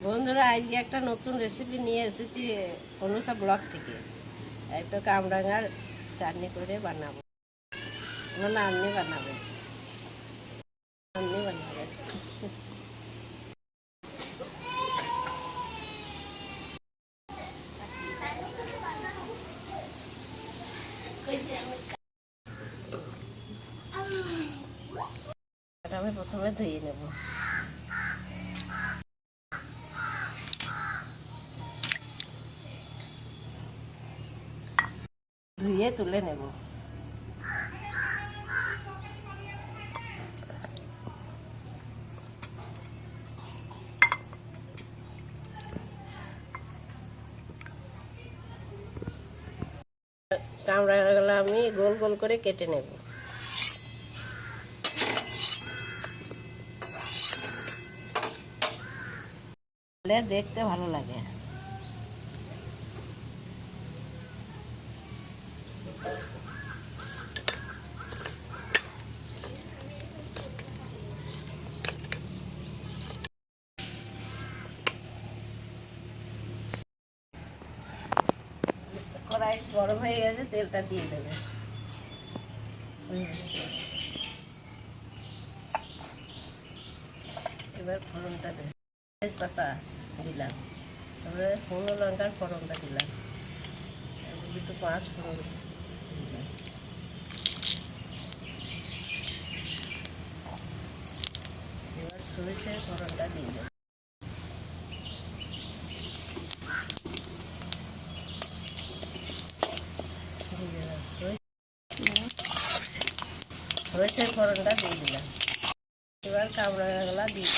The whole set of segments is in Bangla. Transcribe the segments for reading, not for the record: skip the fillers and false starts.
বন্ধুরা, আজকে একটা নতুন রেসিপি নিয়ে এসেছি অনুষা ব্লগ থেকে। একটা কামরাঙার চাটনি করে বানাবো। না, আপনি বানাবেন, আপনি বানাবেন। আমি প্রথমে ধুয়ে নেব। ধুয়ে তুলে নেব। কামরাঙাগুলো আমি গোল গোল করে কেটে নেব। দেখতে ভালো লাগে। কড়াই গরম হয়ে গেছে, তেলটা দিয়ে দেবে। এবার ফোড়নটা দেবে, তেজপাতা দিলাম, তারপরে শুকনো লঙ্কার ফোড়নটা দিলাম, দুটো পাঁচ ফোড়ন দিলাম। এবার সরিষার ফোড়নটা দিয়ে দেবো। সরিষার ফোড়নটা দিয়ে দিলাম। এবার কামরাঙাগুলা দিয়ে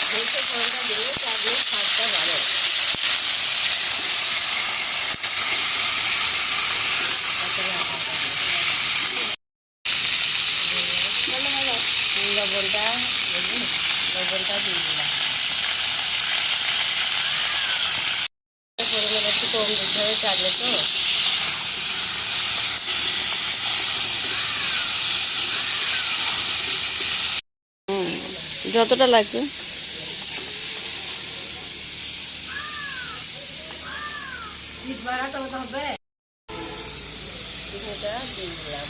সরিষার ফোড়নটা দিলে চাটনির স্বাদটা বাড়ে। লবণটা লবণটা দিয়ে দিলাম। পরিমাণ একটু কম দিতে হবে, চাটনি তো। যতটা লাগবে বাড়াতে হবে। চিনিটা দিয়ে দিলাম।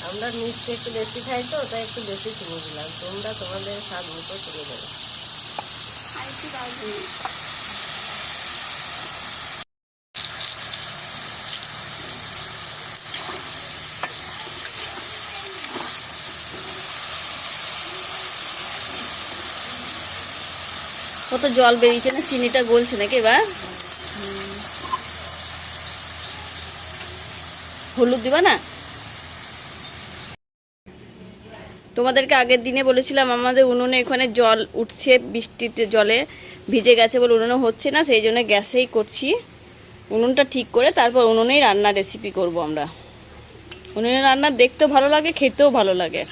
আমরা মিষ্টি একটু বেশি খাই তো, তাই একটু বেশি চিনি দিলাম। তোমরা তোমাদের স্বাদ মতো চিনি দেবে। কত জল বেরিয়েছে না, চিনিটা গলছে নাকি? এবার হলুদ দিবা না? তোমাদেরকে আগের দিনে বলেছিলাম আমাদের উনুনে এখানে জল উঠছে, বৃষ্টিতে জলে ভিজে গেছে বলে উনুনে হচ্ছে না, সেই জন্য গ্যাসেই করছি। উনুনটা ঠিক করে তারপর উনুনেই রান্নার রেসিপি করব আমরা। উনুনে রান্না দেখতেও ভালো লাগে, খেতেও ভালো লাগে।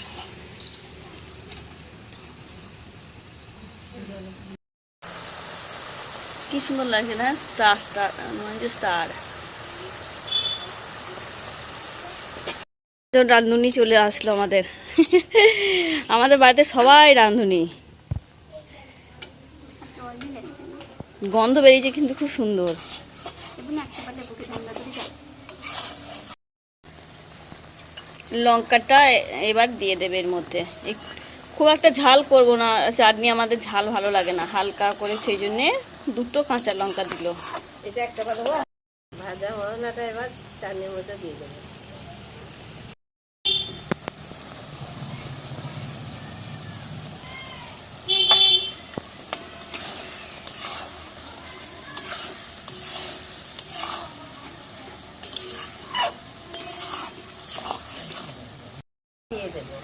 কি সুন্দর লাগছে না? স্টার স্টার মানে স্টার। রাঁধুনি চলে আসলো আমাদের। আমাদের বাড়িতে সবাই রাঁধুনি। গন্ধ বেরিয়েছে কিন্তু খুব সুন্দর। লঙ্কাটা এবার দিয়ে দেবে এর মধ্যে। খুব একটা ঝাল করব না, চাটনি আমাদের ঝাল ভালো লাগে না, হালকা করে, সেই জন্যে দুটো কাঁচা লঙ্কা দিল। এটা একটা কথা, ভাজা মশলাটা এবার চাটনির মধ্যে দিয়ে দেবো। দিয়ে দেবো।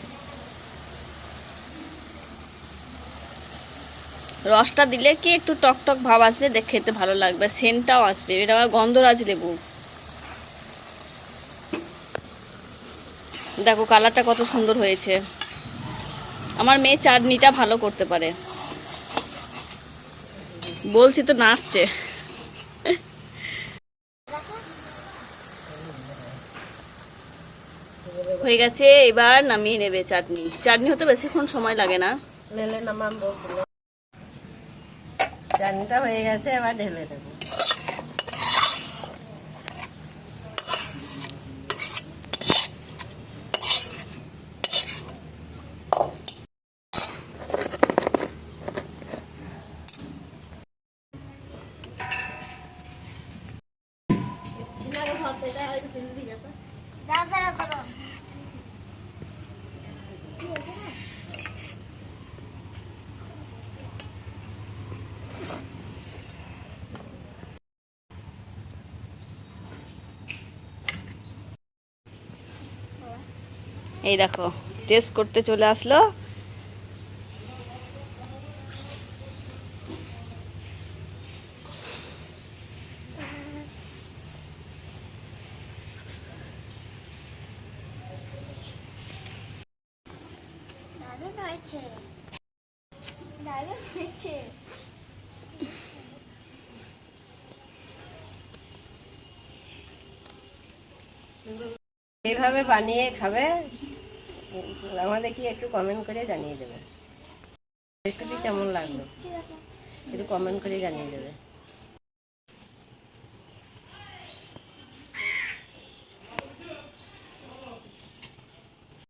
রসটা দিলে কি একটু টক টক ভাব আসবে, দেখে খেতে ভালো লাগবে, সেন্টটাও আসবে। এটা আবার গন্ধরাজ লেবু। দেখো কালারটা কত সুন্দর হয়েছে। আমার মেয়ে চাটনিটা ভালো করতে পারে, বলছি তো নাচছে। হয়ে গেছে, এবার নামিয়ে নেবে চাটনি। চাটনি হতে বেশিক্ষণ সময় লাগে না। ঢেলে নামাবো। চাটনিটা হয়ে গেছে, এবার ঢেলে দেবো। এই দেখো টেস্ট করতে চলে আসলো। এইভাবে বানিয়ে খাবে, আমাদেরকে একটু কমেন্ট করে জানিয়ে দেবে রেসিপি কেমন লাগলো, একটু কমেন্ট করে জানিয়ে দেবে।